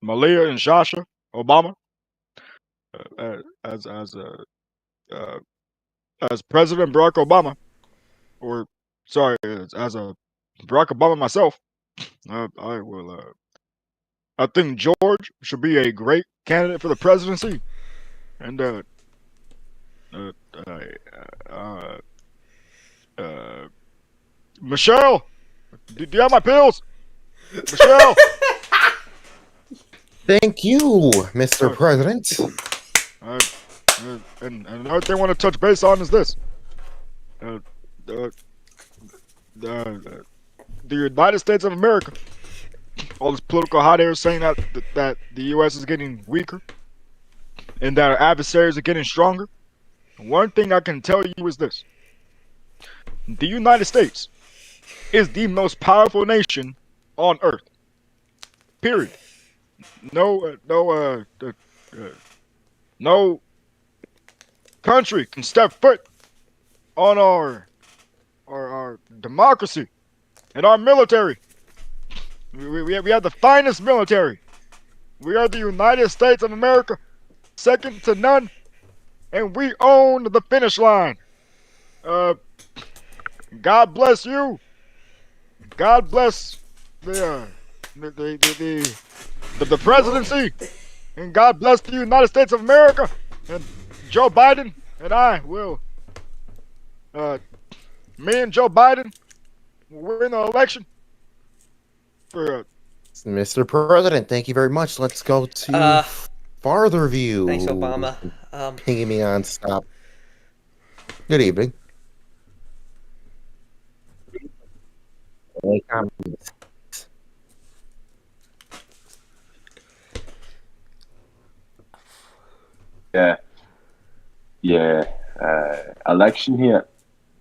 Malia and Shasha Obama as President Barack Obama, or sorry, as a Barack Obama myself, I think George should be a great candidate for the presidency, and Michelle, do you have my pills? Michelle. Thank you, Mr. President. And another thing I want to touch base on is this. The United States of America, all this political hot air saying that the U.S. is getting weaker and that our adversaries are getting stronger. One thing I can tell you is this. The United States is the most powerful nation on earth. Period. No country can step foot on our democracy and our military. We have the finest military. We are the United States of America, second to none. and we own the finish line. God bless you. God bless the presidency, and God bless the United States of America. And Joe Biden and I will, me and Joe Biden will win the election. For Mr. President, thank you very much. Let's go to farther view. Thanks, Obama. Pinging me on stop. Good evening. Yeah. Election here.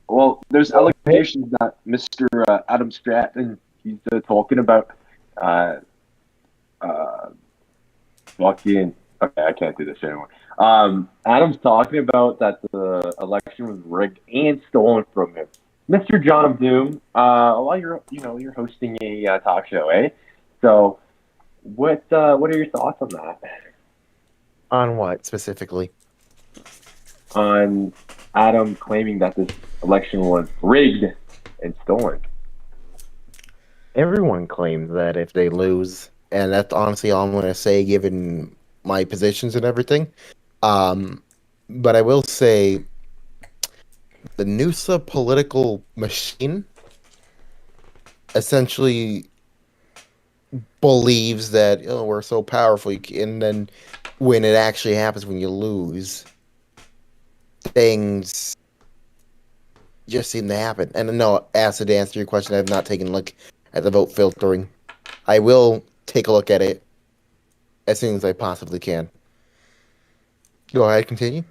Well, there's allegations that Mr. Adam Stratton, he's talking about fucking. Okay, I can't do this anymore. Adam's talking about that the election was rigged and stolen from him. Mr. John of Doom, while you're hosting a talk show, eh? So, what are your thoughts on that? On what specifically? On Adam claiming that this election was rigged and stolen. Everyone claims that if they lose, and that's honestly all I'm going to say given my positions and everything. But I will say the NUSA political machine essentially believes that we're so powerful, and then when it actually happens, when you lose, things just seem to happen. And no, to answer your question, I have not taken a look at the vote filtering. I will take a look at it as soon as I possibly can. Go ahead, continue.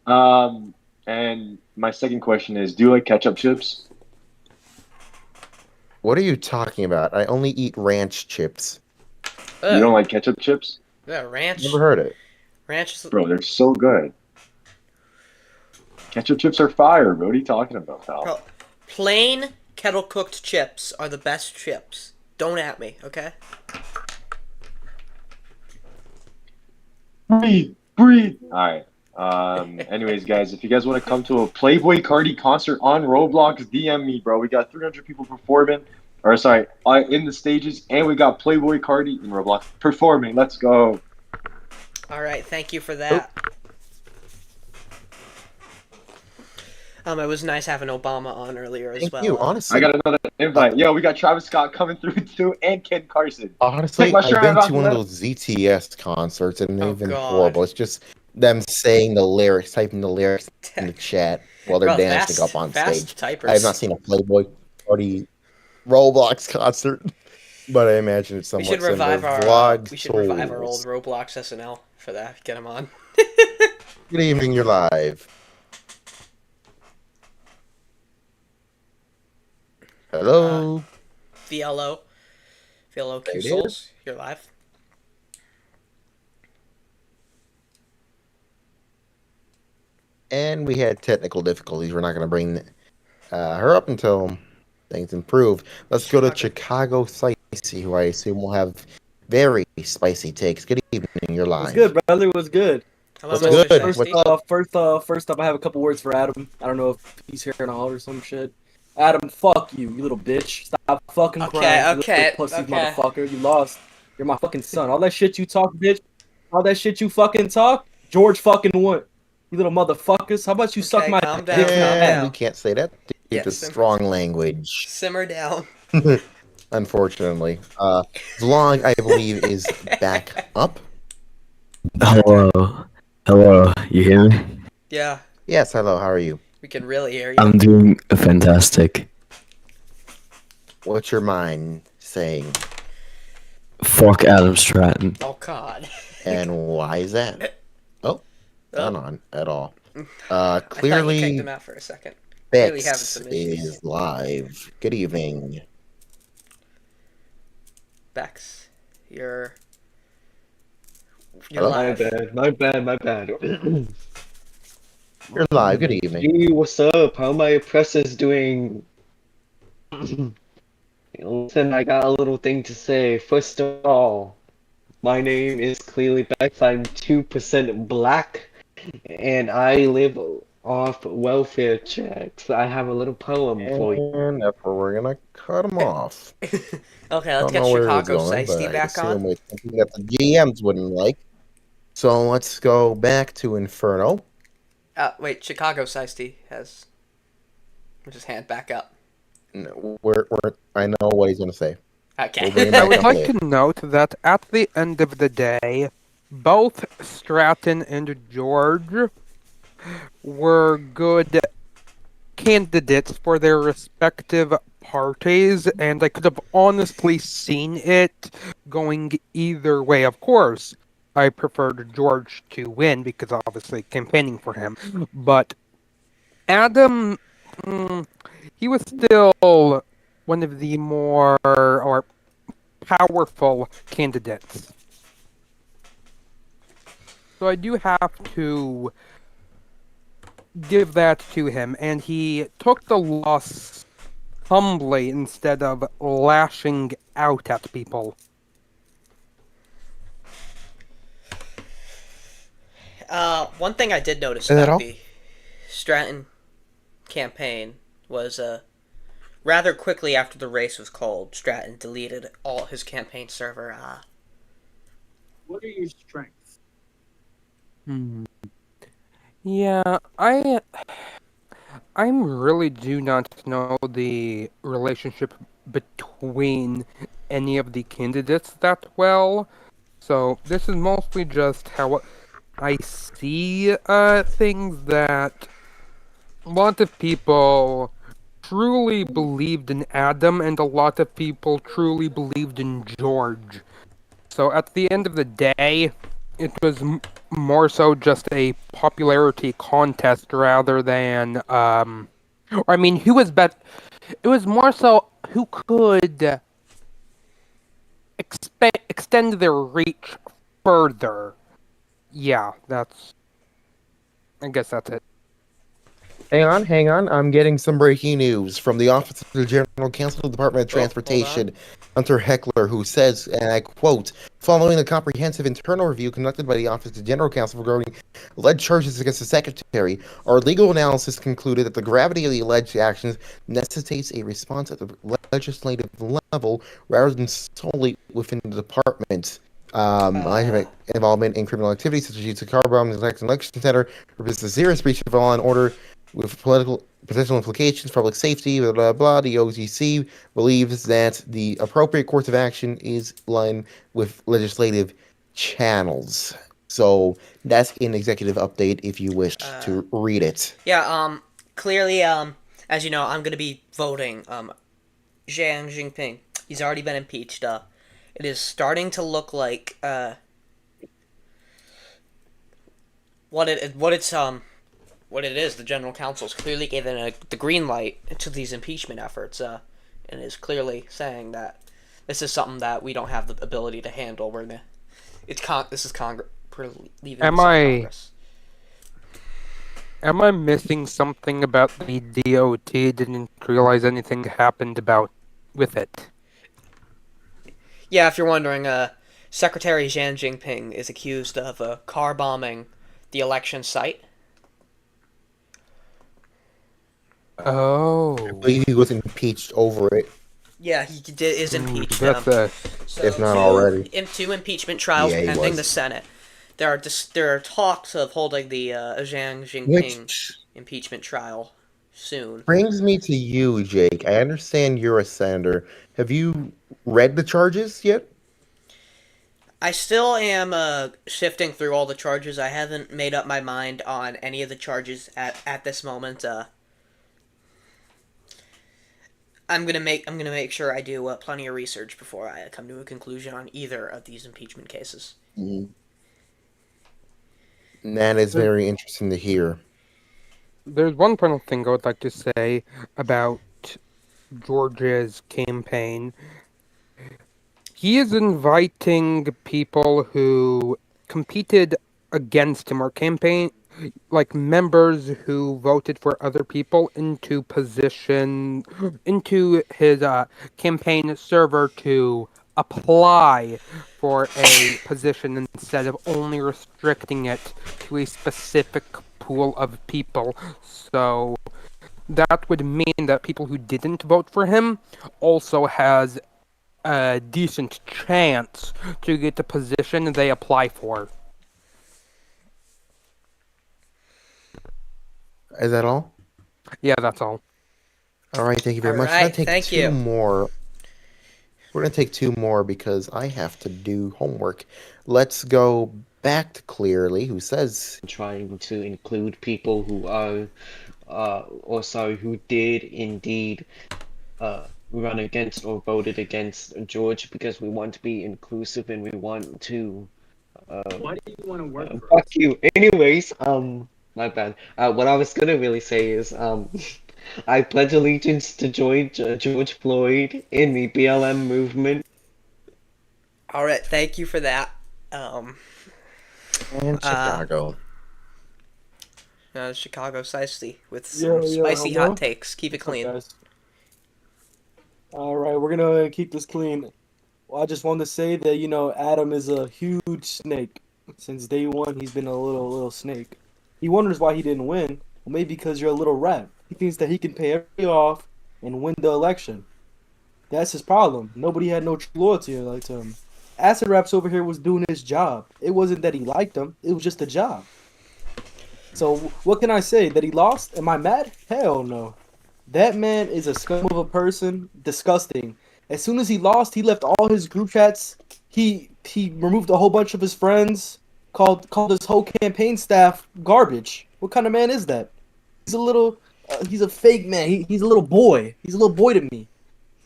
And my second question is, do you like ketchup chips? What are you talking about? I only eat ranch chips. You don't like ketchup chips? Yeah, ranch. Never heard it. Ranch. Bro, they're so good. Ketchup chips are fire, bro. What are you talking about, pal? Bro, plain kettle cooked chips are the best chips. Don't at me, okay? Breathe. All right. Anyways, guys, if you guys want to come to a Playboy Cardi concert on Roblox, DM me, bro. We got 300 people performing, in the stages, and we got Playboy Cardi in Roblox performing. Let's go. All right, thank you for that. It was nice having Obama on earlier as well. Thank you, honestly. I got another invite. Yo, we got Travis Scott coming through too, and Ken Carson. Honestly, I've been to one of those ZTS concerts, and they've been horrible. It's just them saying the lyrics, typing the lyrics in the chat while they're dancing up on stage. Typers. I have not seen a Playboy Party Roblox concert, but I imagine it's somewhat similar. We should revive our old Roblox SNL for that. Get him on. Good evening, you're live. Hello. VLO Q Souls, you're live. And we had technical difficulties. We're not going to bring her up until things improve. Let's go to Chicago Spicy, who I assume will have very spicy takes. Good evening, you're live. What's good, brother? What's good? Hello, What's good? First up, I have a couple words for Adam. I don't know if he's here or not or some shit. Adam, fuck you, you little bitch. Stop fucking crying. Okay, you little pussy motherfucker. You lost. You're my fucking son. All that shit you talk, bitch. All that shit you fucking talk, George fucking won. You little motherfuckers. How about you suck my calm dick? down, calm down. We can't say that. It's strong language. Simmer down. Unfortunately. Vlog, I believe, is back up. Hello. Hello. You hear me? Yeah. Yes, hello. How are you? We can really hear you. I'm doing fantastic. What's your mind saying? Fuck Adam Stratton. Oh, God. And why is that? Oh, not on at all. I thought you Clearly, kicked him out for a second. Clearly having Bex some issues. is live. Good evening. Bex, you're Hello? live. My bad. You're live. Good evening. Hey, what's up? How my presses doing? Listen, I got a little thing to say. First of all, my name is clearly Bex. I'm 2% black. and I live off welfare checks. I have a little poem for you. And therefore, we're gonna cut him off. Okay, let's Don't get know where he's Chicago going, but Seisty I back on. assume it's something that the GMs wouldn't like. So let's go back to Inferno. Wait, Chicago Seisty has his hand back up. No, I know what he's gonna say. Okay. We'll bring him I back would up like later. to note that at the end of the day, both Stratton and George were good candidates for their respective parties, and I could have honestly seen it going either way. Of course, I preferred George to win because obviously campaigning for him, but Adam, he was still one of the more or powerful candidates. So I do have to give that to him, and he took the loss humbly instead of lashing out at people. One thing I did notice Is that about all? the Stratton campaign was rather quickly after the race was called, Stratton deleted all his campaign server. What are your strengths? Yeah, I really do not know the relationship between any of the candidates that well. So this is mostly just how I see things, that a lot of people truly believed in Adam and a lot of people truly believed in George. So at the end of the day, it was more so just a popularity contest rather than I mean, who was bet? It was more so who could extend their reach further. Yeah, I guess that's it. Hang on. I'm getting some breaking news from the Office of the General Counsel, Department of Transportation, Hunter Heckler, who says, and I quote, following a comprehensive internal review conducted by the Office of the General Counsel regarding alleged charges against the Secretary, our legal analysis concluded that the gravity of the alleged actions necessitates a response at the legislative level rather than solely within the department. I have involvement in criminal activities such as use of car bombs, attacks in election center, represents a serious breach of law and order with potential implications, public safety, blah, blah, blah. The OGC believes that the appropriate course of action is in line with legislative channels. So that's an executive update if you wish to read it. Yeah, clearly, as you know, I'm going to be voting Xi Jinping. He's already been impeached. It is starting to look like what it is. The General Counsel is clearly giving the green light to these impeachment efforts, and is clearly saying that this is something that we don't have the ability to handle. This is Congress. Congress. Am I missing something about the DOT? Didn't realize anything happened with it. Yeah, if you're wondering, Secretary Xi Jinping is accused of car bombing the election site. Oh. I believe he was impeached over it. Yeah, he is impeached. If not already. Two impeachment trials pending the Senate. There are talks of holding the Xi Jinping impeachment trial soon. Brings me to you, Jake. I understand you're a senator. Have you read the charges yet? I still am sifting through all the charges. I haven't made up my mind on any of the charges at this moment. I'm gonna make sure I do plenty of research before I come to a conclusion on either of these impeachment cases. Mm-hmm. That is very interesting to hear. There's one final thing I would like to say about George's campaign. He is inviting people who competed against him or campaign, like members who voted for other people, into his campaign server to apply for for a position instead of only restricting it to a specific pool of people. So that would mean that people who didn't vote for him also has a decent chance to get the position they apply for. Is that all? Yeah, that's all. All right, thank you very All much. right, We're gonna take thank two you. more. We're gonna take two more because I have to do homework. Let's go back to Clearly, who says, Trying to include people who are, or sorry, who did indeed run against or voted against George because we want to be inclusive and we want to. Why do you want to work for Fuck us? you. Anyways, my bad. What I was gonna really say is, I pledge allegiance to George Floyd in the BLM movement. All right, thank you for that. and Chicago. Chicago Spicy with some Yo, spicy hello? hot takes. Keep it What's up, clean. guys? All right, we're gonna keep this clean. Well, I just wanted to say that Adam is a huge snake. Since day one, he's been a little snake. He wonders why he didn't win. Well, maybe because you're a little rat. He thinks that he can pay everybody off and win the election. That's his problem. Nobody had no true loyalty like to him. Acid Raps over here was doing his job. It wasn't that he liked him. It was just a job. So what can I say? That he lost? Am I mad? Hell no. That man is a scum of a person. Disgusting. As soon as he lost, he left all his group chats. He removed a whole bunch of his friends. Called his whole campaign staff garbage. What kind of man is that? He's a little. He's a fake man. He's a little boy. He's a little boy to me.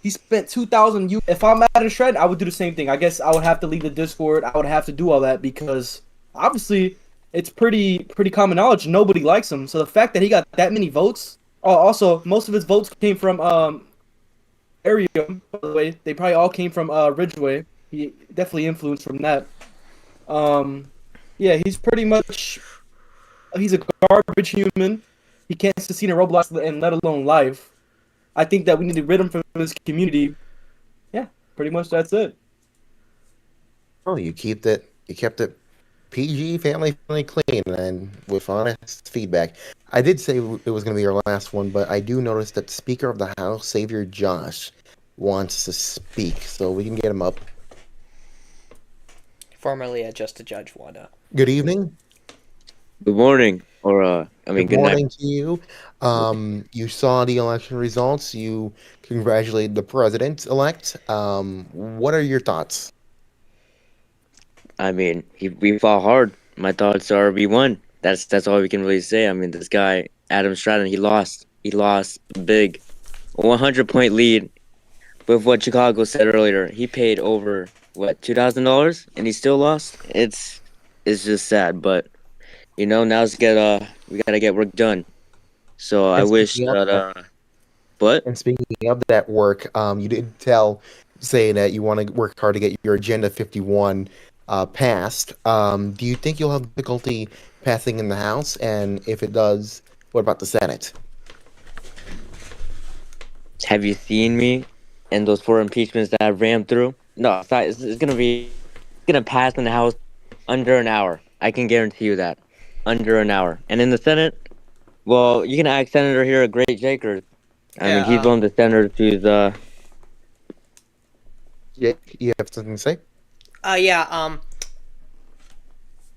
He spent 2,000 U. If I'm mad and shred, I would do the same thing. I guess I would have to leave the Discord. I would have to do all that because obviously it's pretty common knowledge. Nobody likes him. So the fact that he got that many votes. Oh, also most of his votes came from area. By the way, they probably all came from Ridgeway. He definitely influenced from that. Yeah, he's pretty much. He's a garbage human. He can't succeed in Roblox and let alone life. I think that we need to rid him from his community. Yeah, pretty much that's it. "Oh, you kept it PG, family clean, and with honest feedback." I did say it was going to be our last one, but I do notice that Speaker of the House, Savior Josh, wants to speak, so we can get him up. Formerly a Just a Judge one. Good evening. Good morning, or Good good morning night. to you. You saw the election results. You congratulated the president-elect. What are your thoughts? I mean, we fought hard. My thoughts are we won. That's all we can really say. I mean, this guy Adam Stratton, he lost. He lost big, a 100-point lead. With what Chicago said earlier, he paid over what $2,000, and he still lost. It's just sad, but now we gotta get work done. So I And wish speaking of that but And speaking of that work, you did say that you want to work hard to get your Agenda 51 passed. Do you think you'll have difficulty passing in the House? And if it does, what about the Senate? have you seen me and those 4 impeachments that I rammed through? No, it's gonna pass in the House under an hour. I can guarantee you that, under an hour. And in the Senate, well, you can ask Senator here, a great Jakers. I mean, he's one of the senators who's Jake, you have something to say? Yeah. I'm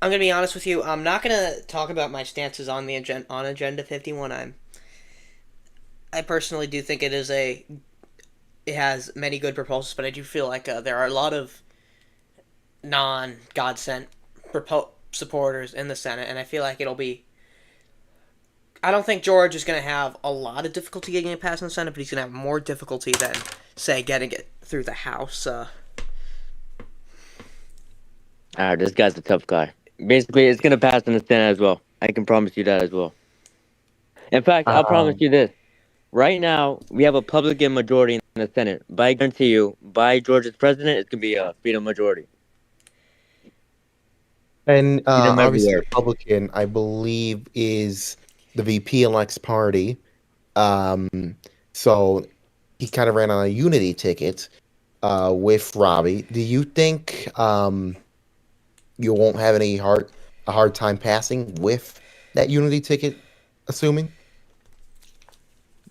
gonna be honest with you. I'm not gonna talk about my stances on the Agenda 51. I personally do think it has many good proposals, but I do feel like there are a lot of non-Godsent supporters in the Senate, and I feel like it'll be. I don't think George is going to have a lot of difficulty getting it passed in the Senate, but he's going to have more difficulty than, say, getting it through the House. this guy's a tough guy. Basically, it's gonna pass in the Senate as well. I can promise you that as well. In fact, I'll promise you this. Right now, we have a Republican majority in the Senate. But I guarantee you, by Georgia's president, it's gonna be a freedom majority. And Freedom obviously, everywhere. Republican, I believe, is the VP-elect's party. So he kind of ran on a unity ticket. with Robbie. Do you think you won't have a hard time passing with that Unity ticket, assuming?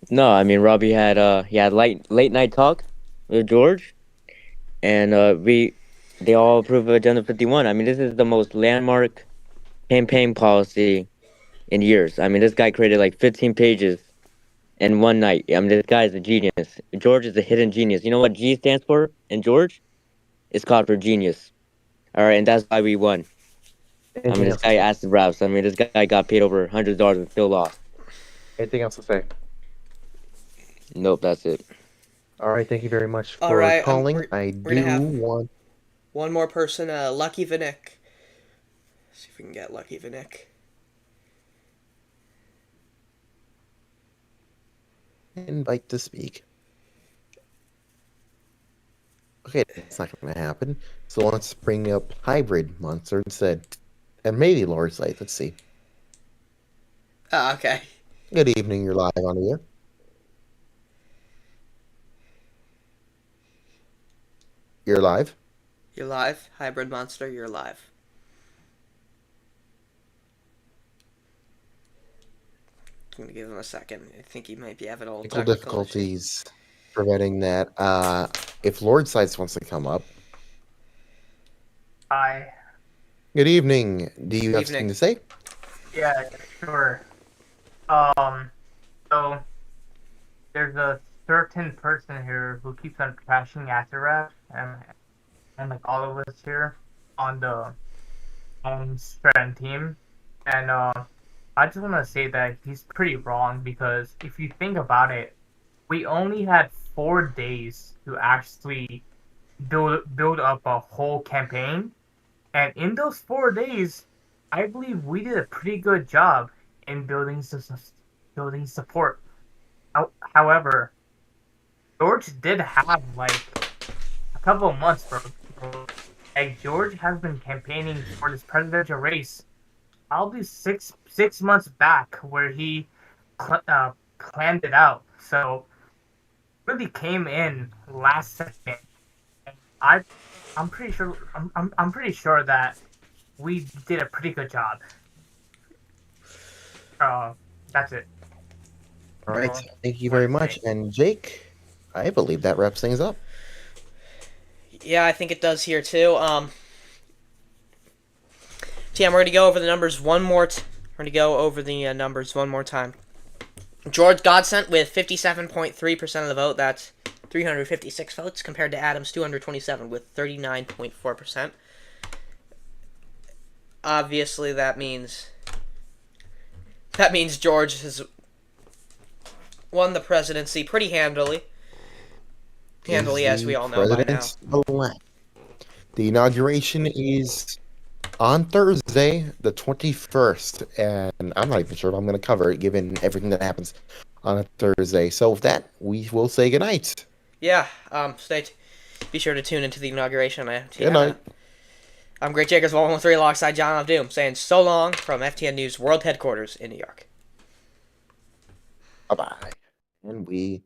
No, I mean Robbie had he had late night talk with George, and they all approved of Agenda 51. I mean, this is the most landmark campaign policy in years. I mean, this guy created like 15 pages in one night. I mean, this guy is a genius. George is a hidden genius. You know what G stands for in George? It's called for genius. All right, and that's why we won. I mean, this guy asked the raps. I mean, this guy got paid over $100 and still lost. Anything else to say? Nope, that's it. All right, thank you very much All for right, calling. we're I gonna do have want. one more person, Lucky Vinik. See if we can get Lucky Vinik. Invite to speak. Okay, that's not going to happen. So let's bring up Hybrid Monster instead. And maybe Lord's Light. Let's see. Oh, okay. Good evening, you're live on the air. You're live? You're live. Hybrid Monster, you're live. I'm going to give him a second. I think he might be having a little Technical technical difficulties preventing that. If Lord Sights wants to come up. Hi. Good evening. Do you Good have something evening. to say? Yeah, sure. So there's a certain person here who keeps on crashing Azarath, and like all of us here on the Stratton team, and I just want to say that he's pretty wrong, because if you think about it, we only had 4 days to actually build up a whole campaign, and in those 4 days, I believe we did a pretty good job in building support. However, George did have like a couple of months, bro. Like, George has been campaigning for this presidential race probably six months back, where he planned it out. So really came in last second. And I'm pretty sure I'm pretty sure that we did a pretty good job. That's it. All right, thank you very much. And Jake, I believe that wraps things up. Yeah, I think it does here too. We're going to go over the numbers one more time. GeorgeGodsent with 57.3% of the vote. That's 356 votes compared to Adams 227 with 39.4%. Obviously, that means George has won the presidency pretty handily. As we all know by now. President-elect. The inauguration is on Thursday, the 21st, and I'm not even sure if I'm going to cover it, given everything that happens on a Thursday. So with that, we will say goodnight. Yeah, be sure to tune into the inauguration. Good night. I'm Great Jakers 113 alongside John of Doom, saying so long from FTN News World Headquarters in New York. Bye-bye. And we